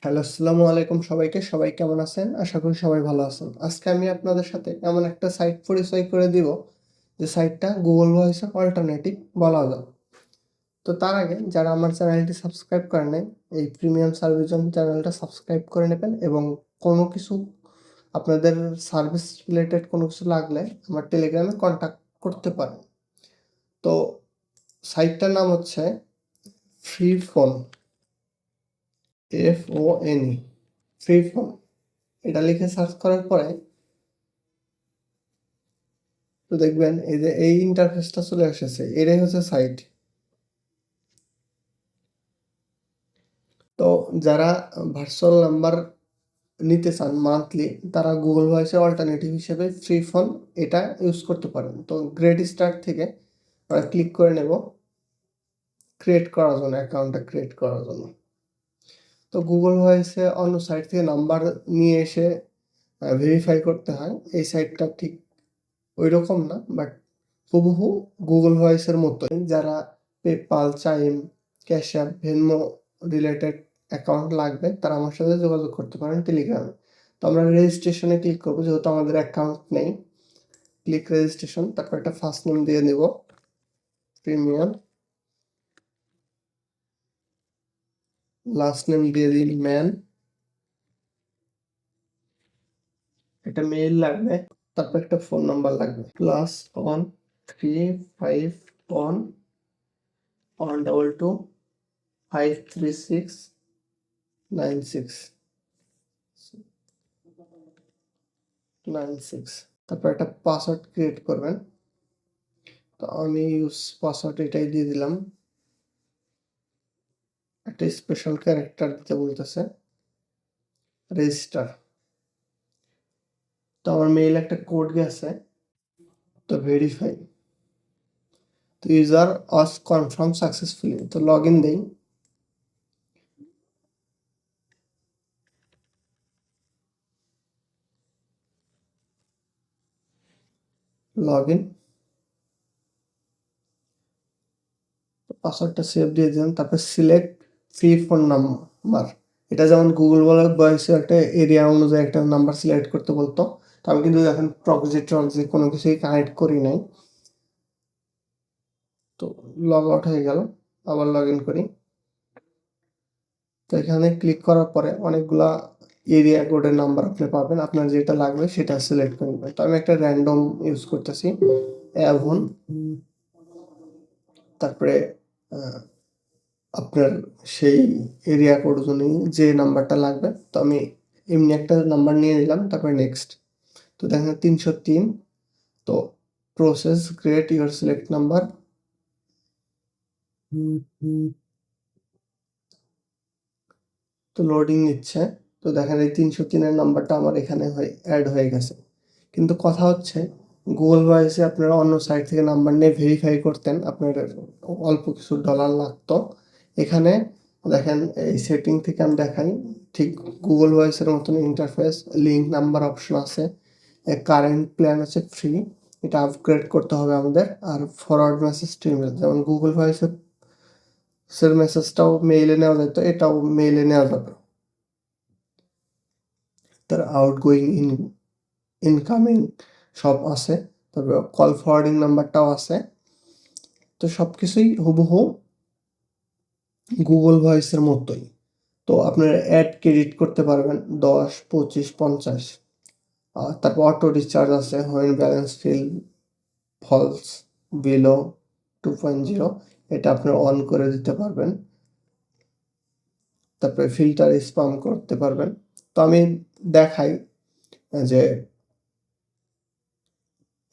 Hello, আসসালামু আলাইকুম সবাইকে। সবাই কেমন আছেন? আশা করি সবাই ভালো আছেন। আজকে আমি আপনাদের সাথে এমন একটা সাইট পরিচয় করে দিব, যে সাইটটা Google Voice এর অল্টারনেটিভ বলা যায়। তো তার আগে যারা আমার চ্যানেলটি সাবস্ক্রাইব করেন নাই, এই প্রিমিয়াম সার্ভিস জন্য চ্যানেলটা সাবস্ক্রাইব করে নেবেন এবং কোনো কিছু আপনাদের সার্ভিস রিলেটেড কোনো কিছু লাগলে আমার টেলিগ্রামে কন্ট্যাক্ট করতে পারেন। তো সাইটটার নাম হচ্ছে ফ্রিফোন, FONE, ফ্রিফোন। এটা লিখে সার্চ করার পরে তো দেখবেন এই যে এই ইন্টারফেসটা চলে এসেছে, এটাই হচ্ছে সাইট। তো যারা ভার্চুয়াল নাম্বার নিতে চান মান্থলি, তারা গুগল ভয়েসের অল্টারনেটিভ হিসেবে ফ্রি ফোন এটা ইউজ করতে পারেন। তো গ্রেট স্টার্ট থেকে আমরা ক্লিক করে নেব ক্রিয়েট করার জন্য, অ্যাকাউন্টটা ক্রিয়েট করার জন্য। তো গুগল ভয়েসে অন্য সাইট থেকে নাম্বার নিয়ে এসে ভেরিফাই করতে হয়। এই সাইটটা ঠিক ওই রকম না, বাট হুবহু গুগল ভয়েসের মতোই। যারা PayPal, Chime, Cash App, Venmo related account লাগবে, তারা আমার সাথে যোগাযোগ করতে পারেন টেলিগ্রামে। তো আমরা রেজিস্ট্রেশনে ক্লিক করবো, যেহেতু আমাদের অ্যাকাউন্ট নেই। ক্লিক রেজিস্ট্রেশন, তারপর একটা ফার্স্ট নেম দিয়ে নেব প্রিমিয়াম, লাস্ট নেম দিয়ে দিন ম্যান, একটা মেইল লাগবে, তারপর একটা ফোন নাম্বার লাগবে +1 351 122 536 96 তারপর একটা পাসওয়ার্ড ক্রিয়েট করবেন। তো আমি পাসওয়ার্ড এটাই দিয়ে দিলাম। একটা স্পেশাল ক্যারেক্টার দিতে বলতেছে, রেজিস্টার। তো আমার মেইল একটা কোড গেছে, তো ভেরিফাই। তো ইউজার ওয়াজ কনফার্ম সাকসেসফুলি, তো লগ ইন দেই। লগ ইন, পাসওয়ার্ডটা সেভ দিয়ে দিলাম। তারপর সিলেক্ট ফ্রি ফোন নাম্বার। এটা যেমন গুগল ভয়েসে একটা এরিয়া অনুযায়ী একটা নাম্বার সিলেক্ট করতে বলতো, তো আমি কিন্তু এখন প্রক্সি কোনো কিছুই কানেক্ট করি নাই। তো লগ আউট হয়ে গেল, আবার লগ ইন করি। তো এখানে ক্লিক করার পরে অনেকগুলা এরিয়া কোডের নাম্বার আপনি পাবেন, আপনার যেটা লাগবে সেটা সিলেক্ট করে নেবেন। তো আমি একটা র্যান্ডম ইউজ করতেছি, অ্যাভন। তারপরে আপনার সেই এরিয়া কোড অনুযায়ী যে নাম্বারটা লাগবে, তো আমি এমনি একটা নাম্বার নিয়ে নিলাম। তারপরে নেক্সট। তো দেখেন 303। তো process create your select number. তো লোডিং নিচ্ছে। তো দেখেন এই 303-এর নাম্বারটা আমার এখানে অ্যাড হয়ে গেছে। কিন্তু কথা হচ্ছে, গুগল ভয়েসে আপনারা অন্য সাইট থেকে নাম্বার নিয়ে ভেরিফাই করতেন, আপনার অল্প কিছু ডলার লাগতো। এখানে দেখেন এই সেটিং থেকে আমি দেখাই, ঠিক গুগল ভয়েসের মতন ইন্টারফেস, লিঙ্ক নাম্বার অপশন আছে। কারেন্ট প্ল্যান হচ্ছে ফ্রি, এটা আপগ্রেড করতে হবে আমাদের। আর ফরওয়ার্ড মেসেজ টু ইমেল, যেমন গুগল ভয়েসের মেসেজটাও মেইলে নেওয়া যায়, তো এটাও মেইলে নেওয়া যাবে। তার আউটগোয়িং, ইনকামিং সব আছে। তবে কল ফরওয়ার্ডিং নাম্বারটাও আছে। তো সব কিছুই হুবহু গুগল ভয়েসের মতোই। তো আপনারা অ্যাড ক্রেডিট করতে পারবেন 10, 25, 50। তারপর অটো রিচার্জ আছে, when balance fill falls below 2.0, এটা আপনারা অন করে দিতে পারবেন। তারপরে ফিল্টার স্প্যাম করতে পারবেন। তো আমি দেখাই যে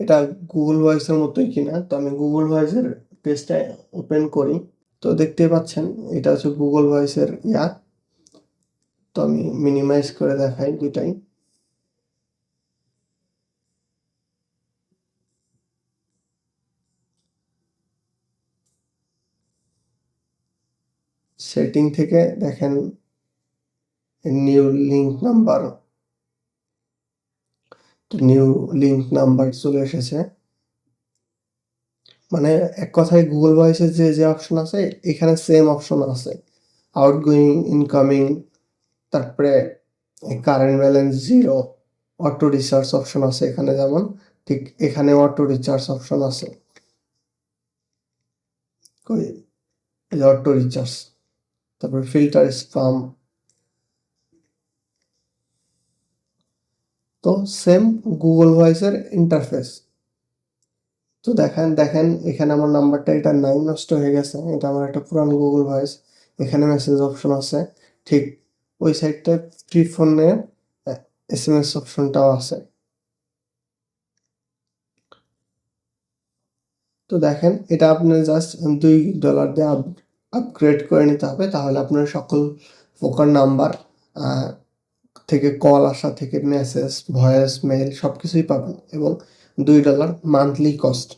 এটা গুগল ভয়েসের মতোই কিনা। তো আমি গুগল ভয়েসের পেজটা ওপেন করি। তো দেখতে পাচ্ছেন এটা হচ্ছে গুগল ভয়েসের ইয়া। তো আমি মিনিমাইজ করে দেখাই দুটাই। সেটিং থেকে দেখেন new link number, new link number চলে এসেছে। মানে এক কথায় গুগল ভয়েসের যে অপশন আছে, এখানে সেম অপশন আছে, আউটগোয়িং, ইনকামিং, তারপরে current balance 0, auto recharge option আছে এখানে, যেমন ঠিক এখানে অটো রিচার্জ অপশন আছে, অটো রিচার্জ। তারপরে ফিল্টার স্প্যাম। তো সেম গুগল ভয়েসের ইন্টারফেস। তো দেখেন এখানে আমার নাম্বারটা এটা নাই, নষ্ট হয়ে গেছে, এটা আমার একটা পুরানো গুগল ভয়েস। এখানে মেসেজ অপশন আছে, ঠিক ওই সাইডটায় ফ্রি ফোনে SMS অপশনটাও আছে। তো দেখেন এটা আপনার জাস্ট $2 দিয়ে আপগ্রেড করে নিতে হবে, তাহলে আপনার সকল প্রকার নাম্বার থেকে কল আসা থেকে মেসেজ, ভয়েস মেইল সব কিছুই পাবেন, এবং $2 মান্থলি কস্ট।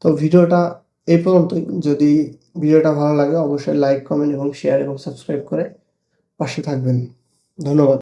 তো ভিডিওটা এই পর্যন্তই। যদি ভিডিওটা ভালো লাগে অবশ্যই লাইক, কমেন্ট এবং শেয়ার এবং সাবস্ক্রাইব করে পাশে থাকবেন। ধন্যবাদ।